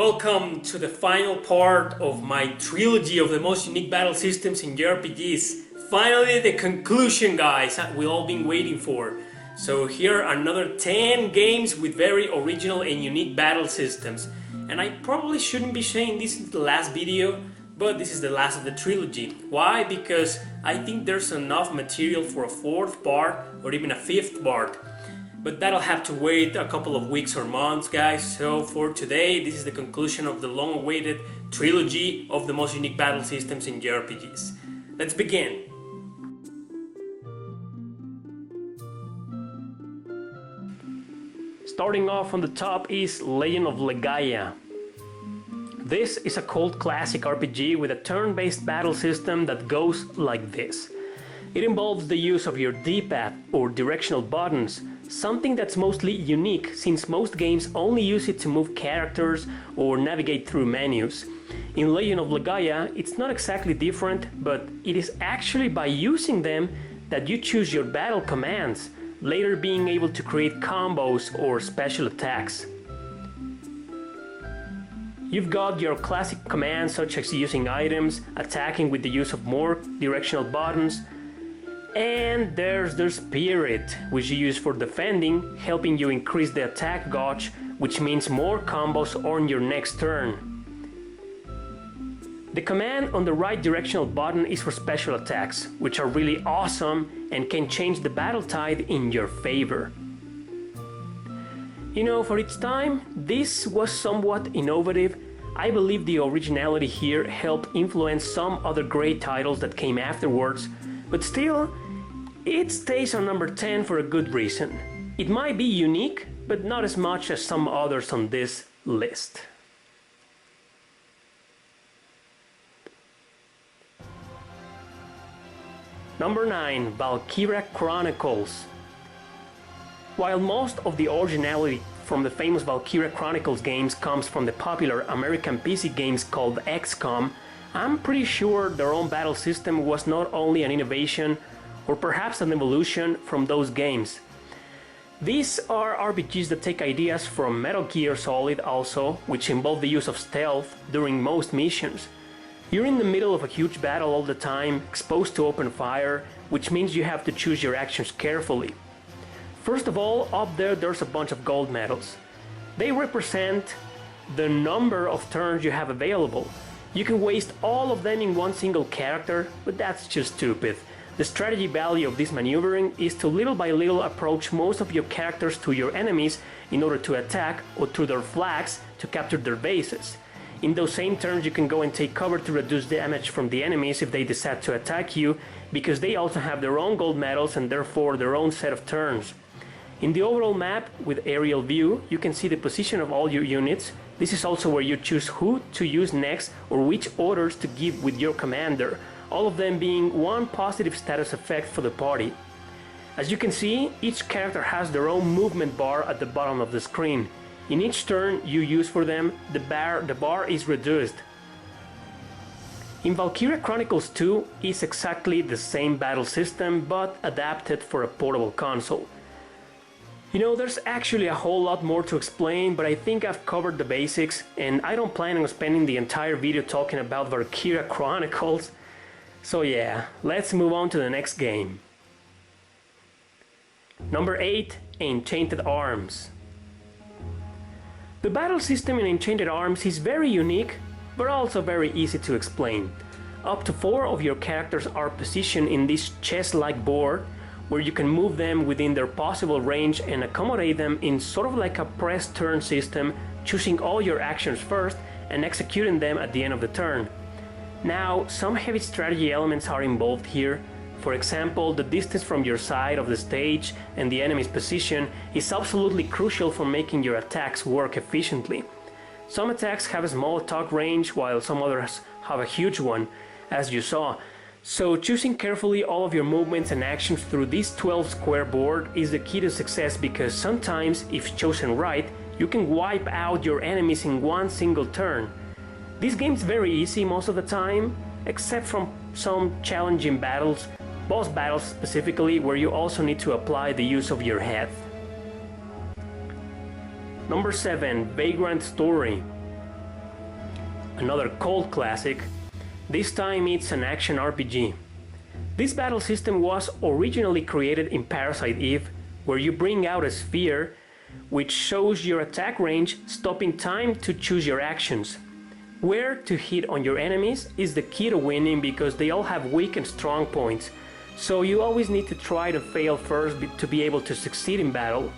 Welcome to the final part of my trilogy of the most unique battle systems in JRPGs. Finally, the conclusion, guys, that we've all been waiting for. So here are another 10 games with very original and unique battle systems. And I probably shouldn't be saying this in the last video, but this is the last of the trilogy. Why? Because I think there's enough material for a fourth part or even a fifth part. But that'll have to wait a couple of weeks or months, guys. So for today, this is the conclusion of the long-awaited trilogy of the most unique battle systems in JRPGs. Let's begin. Starting off on the top is Legend of Legaia. This is a cult classic RPG with a turn-based battle system that goes like this. It involves the use of your D-pad or directional buttons, something that's mostly unique since most games only use it to move characters or navigate through menus. In Legend of Legaia, it's not exactly different, but it is actually by using them that you choose your battle commands, later being able to create combos or special attacks. You've got your classic commands such as using items, attacking with the use of more directional buttons, and there's the Spirit, which you use for defending, helping you increase the attack gauge, which means more combos on your next turn. The command on the right directional button is for special attacks, which are really awesome and can change the battle tide in your favor. You know, for its time, this was somewhat innovative. I believe the originality here helped influence some other great titles that came afterwards, but still, it stays on number 10 for a good reason. It might be unique, but not as much as some others on this list. Number 9, Valkyria Chronicles. While most of the originality from the famous Valkyria Chronicles games comes from the popular American PC games called XCOM, I'm pretty sure their own battle system was not only an innovation, or perhaps an evolution from those games. These are RPGs that take ideas from Metal Gear Solid also, which involve the use of stealth during most missions. You're in the middle of a huge battle all the time, exposed to open fire, which means you have to choose your actions carefully. First of all, up there's a bunch of gold medals. They represent the number of turns you have available. You can waste all of them in one single character, but that's just stupid. The strategy value of this maneuvering is to little by little approach most of your characters to your enemies in order to attack, or through their flags to capture their bases. In those same turns you can go and take cover to reduce damage from the enemies if they decide to attack you, because they also have their own gold medals and therefore their own set of turns. In the overall map with aerial view, you can see the position of all your units. This is also where you choose who to use next or which orders to give with your commander, all of them being one positive status effect for the party. As you can see, each character has their own movement bar at the bottom of the screen. In each turn you use for them, the bar is reduced. In Valkyria Chronicles 2 is exactly the same battle system, but adapted for a portable console. You know, there's actually a whole lot more to explain, but I think I've covered the basics, and I don't plan on spending the entire video talking about Valkyria Chronicles. So yeah, let's move on to the next game. Number 8, Enchanted Arms. The battle system in Enchanted Arms is very unique, but also very easy to explain. Up to 4 of your characters are positioned in this chess-like board, where you can move them within their possible range and accommodate them in sort of like a press turn system, choosing all your actions first and executing them at the end of the turn. Now, some heavy strategy elements are involved here. For example, the distance from your side of the stage and the enemy's position is absolutely crucial for making your attacks work efficiently. Some attacks have a small attack range, while some others have a huge one, as you saw. So choosing carefully all of your movements and actions through this 12 square board is the key to success, because sometimes, if chosen right, you can wipe out your enemies in one single turn. This game's very easy most of the time, except from some challenging battles, boss battles specifically, where you also need to apply the use of your head. Number 7, Vagrant Story. another cult classic. This time it's an action RPG. This battle system was originally created in Parasite Eve, where you bring out a sphere which shows your attack range, stopping time to choose your actions. Where to hit on your enemies is the key to winning because they all have weak and strong points, so you always need to try to fail first to be able to succeed in battle.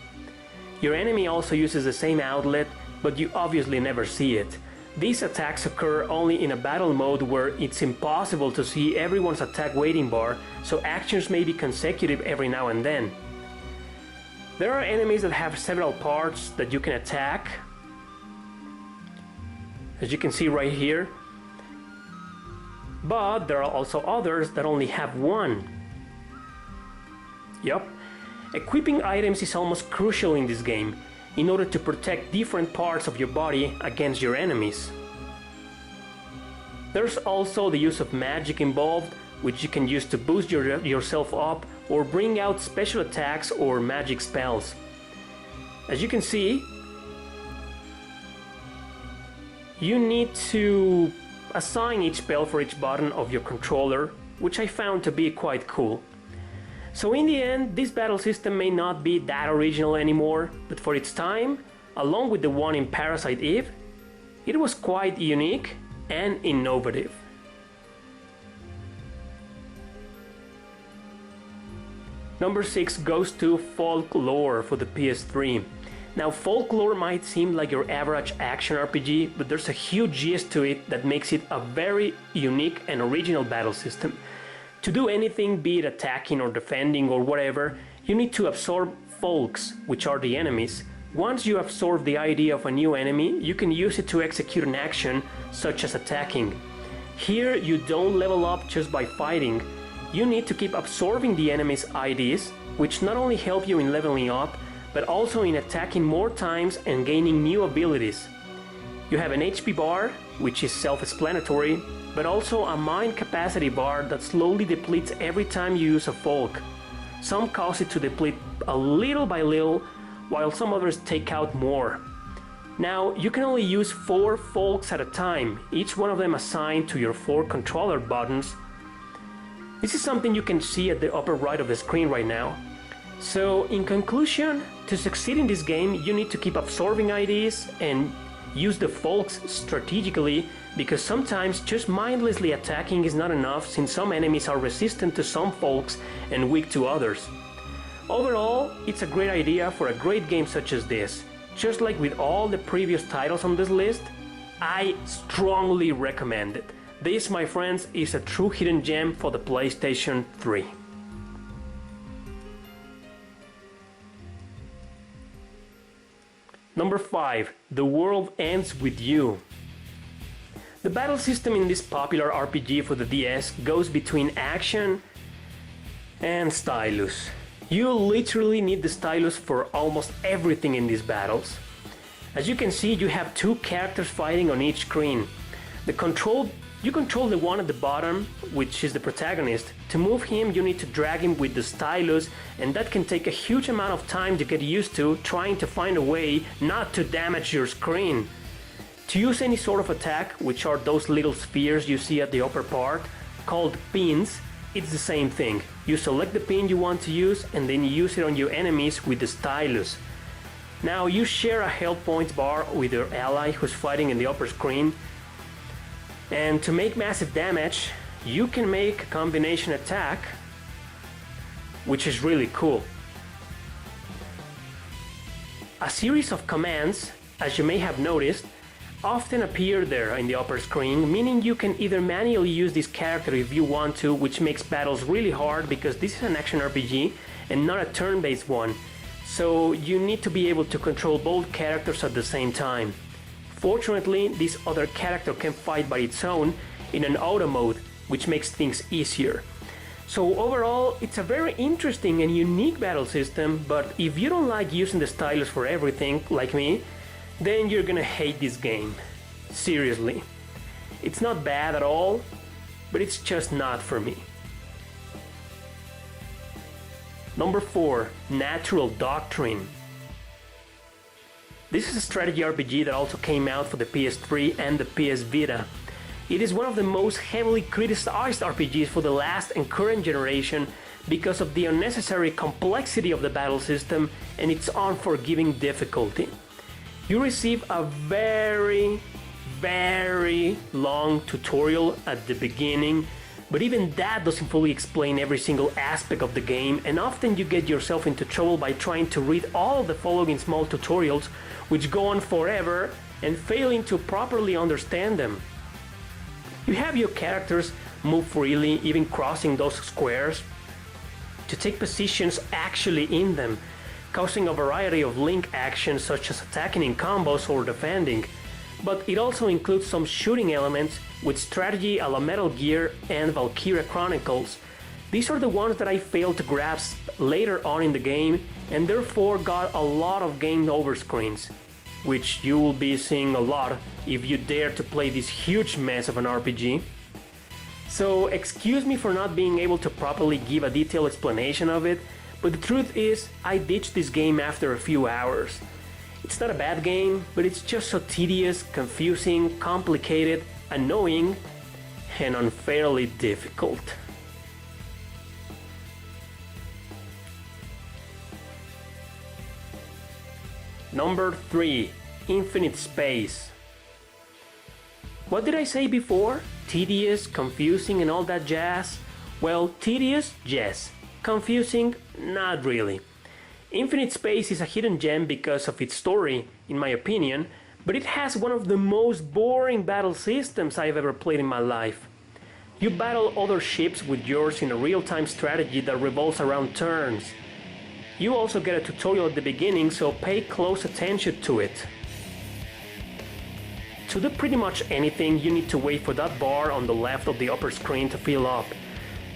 Your enemy also uses the same outlet, but you obviously never see it. These attacks occur only in a battle mode where it's impossible to see everyone's attack waiting bar, so actions may be consecutive every now and then. There are enemies that have several parts that you can attack, as you can see right here, but there are also others that only have one. Yup, equipping items is almost crucial in this game, in order to protect different parts of your body against your enemies. There's also the use of magic involved, which you can use to boost yourself up or bring out special attacks or magic spells. As you can see, you need to assign each spell for each button of your controller, which I found to be quite cool. So in the end, this battle system may not be that original anymore, but for its time, along with the one in Parasite Eve, it was quite unique and innovative. Number 6 goes to Folklore for the PS3. Now, Folklore might seem like your average action RPG, but there's a huge gist to it that makes it a very unique and original battle system. To do anything, be it attacking or defending or whatever, you need to absorb folks, which are the enemies. Once you absorb the idea of a new enemy, you can use it to execute an action, such as attacking. Here, you don't level up just by fighting. You need to keep absorbing the enemy's IDs, which not only help you in leveling up, but also in attacking more times and gaining new abilities. You have an HP bar, which is self-explanatory, but also a mind capacity bar that slowly depletes every time you use a folk. Some cause it to deplete a little by little, while some others take out more. Now, you can only use 4 folks at a time, each one of them assigned to your 4 controller buttons. This is something you can see at the upper right of the screen right now. So, in conclusion, to succeed in this game, you need to keep absorbing IDs and use the folks strategically, because sometimes just mindlessly attacking is not enough, since some enemies are resistant to some folks and weak to others. Overall, it's a great idea for a great game such as this. Just like with all the previous titles on this list, I strongly recommend it. This, my friends, is a true hidden gem for the PlayStation 3. Number 5. The World Ends With You. The battle system in this popular RPG for the DS goes between action and stylus. You literally need the stylus for almost everything in these battles. As you can see, you have 2 characters fighting on each screen. You control the one at the bottom, which is the protagonist. To move him, you need to drag him with the stylus, and that can take a huge amount of time to get used to, trying to find a way not to damage your screen. To use any sort of attack, which are those little spheres you see at the upper part, called pins, it's the same thing. You select the pin you want to use, and then you use it on your enemies with the stylus. Now, you share a health points bar with your ally who's fighting in the upper screen. And to make massive damage, you can make a combination attack, which is really cool. A series of commands, as you may have noticed, often appear there in the upper screen, meaning you can either manually use this character if you want to, which makes battles really hard because this is an action RPG and not a turn-based one. So you need to be able to control both characters at the same time. Fortunately, this other character can fight by its own in an auto mode, which makes things easier. So overall, it's a very interesting and unique battle system, but if you don't like using the stylus for everything, like me, then you're gonna hate this game. Seriously. It's not bad at all, but it's just not for me. Number 4. Natural Doctrine. This is a strategy RPG that also came out for the PS3 and the PS Vita. It is one of the most heavily criticized RPGs for the last and current generation because of the unnecessary complexity of the battle system and its unforgiving difficulty. You receive a very long tutorial at the beginning, but even that doesn't fully explain every single aspect of the game, and often you get yourself into trouble by trying to read all of the following small tutorials, which go on forever, and failing to properly understand them. You have your characters move freely, even crossing those squares, to take positions actually in them, causing a variety of link actions such as attacking in combos or defending. But it also includes some shooting elements with strategy a la Metal Gear and Valkyria Chronicles. These are the ones that I failed to grasp later on in the game and therefore got a lot of game over screens, which you will be seeing a lot if you dare to play this huge mess of an RPG. So excuse me for not being able to properly give a detailed explanation of it, but the truth is I ditched this game after a few hours. It's not a bad game, but it's just so tedious, confusing, complicated, annoying, and unfairly difficult. Number 3. Infinite Space. What did I say before? Tedious, confusing, and all that jazz? Well, tedious, yes. Confusing, not really. Infinite Space is a hidden gem because of its story, in my opinion, but it has one of the most boring battle systems I've ever played in my life. You battle other ships with yours in a real-time strategy that revolves around turns. You also get a tutorial at the beginning, so pay close attention to it. To do pretty much anything, you need to wait for that bar on the left of the upper screen to fill up.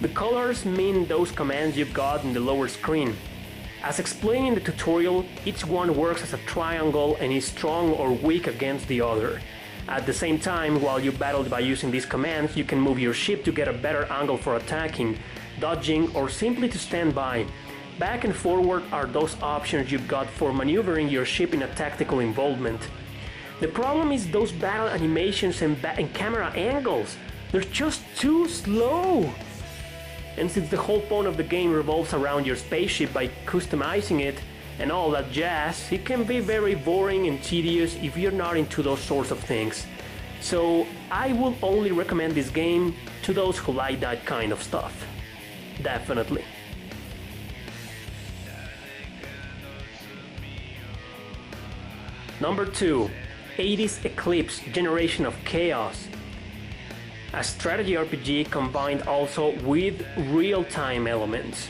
The colors mean those commands you've got in the lower screen. As explained in the tutorial, each one works as a triangle and is strong or weak against the other. At the same time, while you battle by using these commands, you can move your ship to get a better angle for attacking, dodging, or simply to stand by. Back and forward are those options you've got for maneuvering your ship in a tactical involvement. The problem is those battle animations and camera angles. They're just too slow. And since the whole point of the game revolves around your spaceship by customizing it and all that jazz, it can be very boring and tedious if you're not into those sorts of things. So I will only recommend this game to those who like that kind of stuff. Definitely. Number 2. 80s Eclipse, Generation of Chaos. A strategy RPG combined also with real-time elements.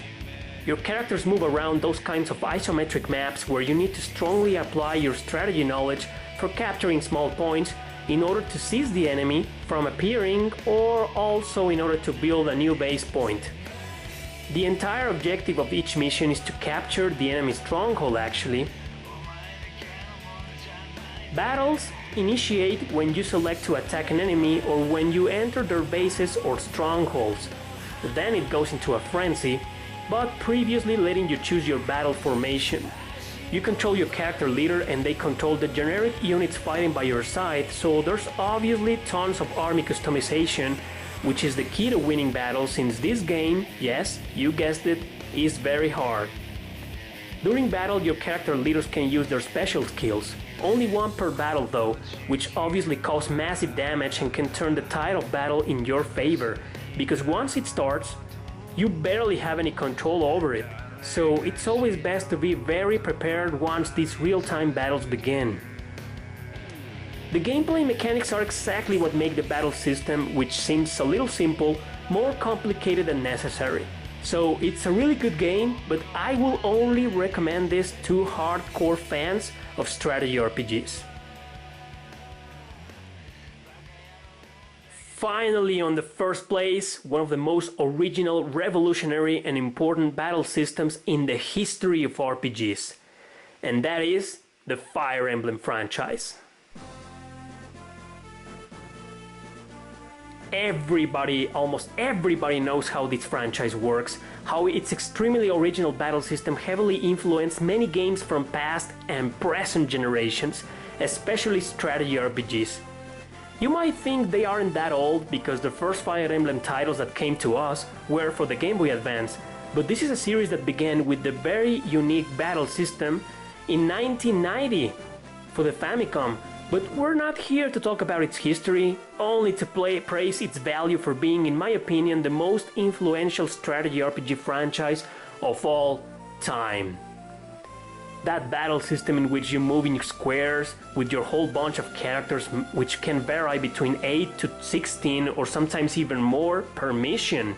Your characters move around those kinds of isometric maps where you need to strongly apply your strategy knowledge for capturing small points in order to seize the enemy from appearing, or also in order to build a new base point. The entire objective of each mission is to capture the enemy's stronghold actually. Battles initiate when you select to attack an enemy or when you enter their bases or strongholds. Then it goes into a frenzy, but previously letting you choose your battle formation. You control your character leader and they control the generic units fighting by your side, so there's obviously tons of army customization, which is the key to winning battles since this game, yes, you guessed it, is very hard. During battle, your character leaders can use their special skills. Only one per battle though, which obviously causes massive damage and can turn the tide of battle in your favor, because once it starts, you barely have any control over it. So it's always best to be very prepared once these real-time battles begin. The gameplay mechanics are exactly what make the battle system, which seems a little simple, more complicated than necessary. So it's a really good game, but I will only recommend this to hardcore fans of strategy RPGs. Finally, on the first place, one of the most original, revolutionary and important battle systems in the history of RPGs. And that is the Fire Emblem franchise. everybody, almost everybody knows how this franchise works, how its extremely original battle system heavily influenced many games from past and present generations, especially strategy RPGs. You might think they aren't that old because the first Fire Emblem titles that came to us were for the Game Boy Advance, but this is a series that began with the very unique battle system in 1990 for the Famicom. But we're not here to talk about its history, only to praise its value for being, in my opinion, the most influential strategy RPG franchise of all time. That battle system in which you move in squares with your whole bunch of characters, which can vary between 8 to 16 or sometimes even more per mission.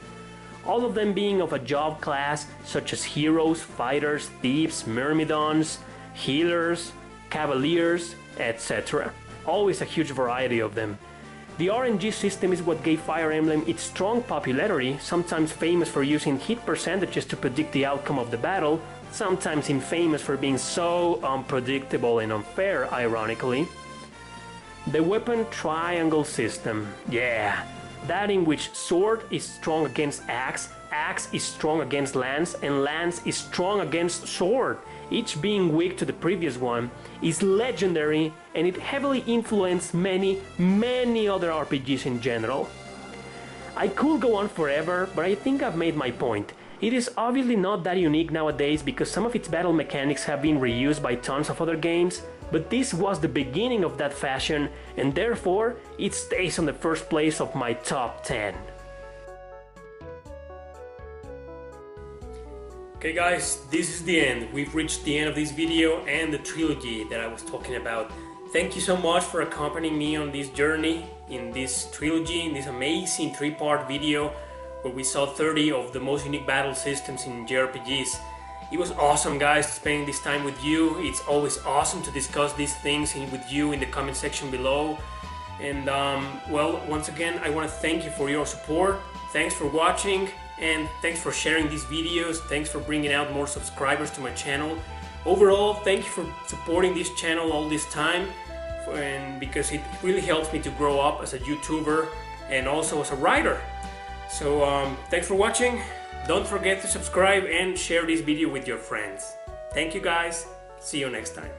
All of them being of a job class such as heroes, fighters, thieves, myrmidons, healers, cavaliers, etc. Always a huge variety of them. The RNG system is what gave Fire Emblem its strong popularity, sometimes famous for using hit percentages to predict the outcome of the battle, sometimes infamous for being so unpredictable and unfair, ironically. The weapon triangle system, yeah, that in which sword is strong against axe, axe is strong against lance, and lance is strong against sword, each being weak to the previous one, is legendary, and it heavily influenced many other RPGs in general. I could go on forever, but I think I've made my point. It is obviously not that unique nowadays because some of its battle mechanics have been reused by tons of other games, but this was the beginning of that fashion, and therefore it stays on the first place of my top 10. Okay guys, this is the end. We've reached the end of this video and the trilogy that I was talking about. Thank you so much for accompanying me on this journey in this trilogy, in this amazing 3-part video where we saw 30 of the most unique battle systems in JRPGs. It was awesome guys spending this time with you. It's always awesome to discuss these things with you in the comment section below. And well, once again, I want to thank you for your support. Thanks for watching. And thanks for sharing these videos, thanks for bringing out more subscribers to my channel. Overall, thank you for supporting this channel all this time, and because it really helps me to grow up as a YouTuber and also as a writer. So thanks for watching, don't forget to subscribe and share this video with your friends. Thank you guys, see you next time.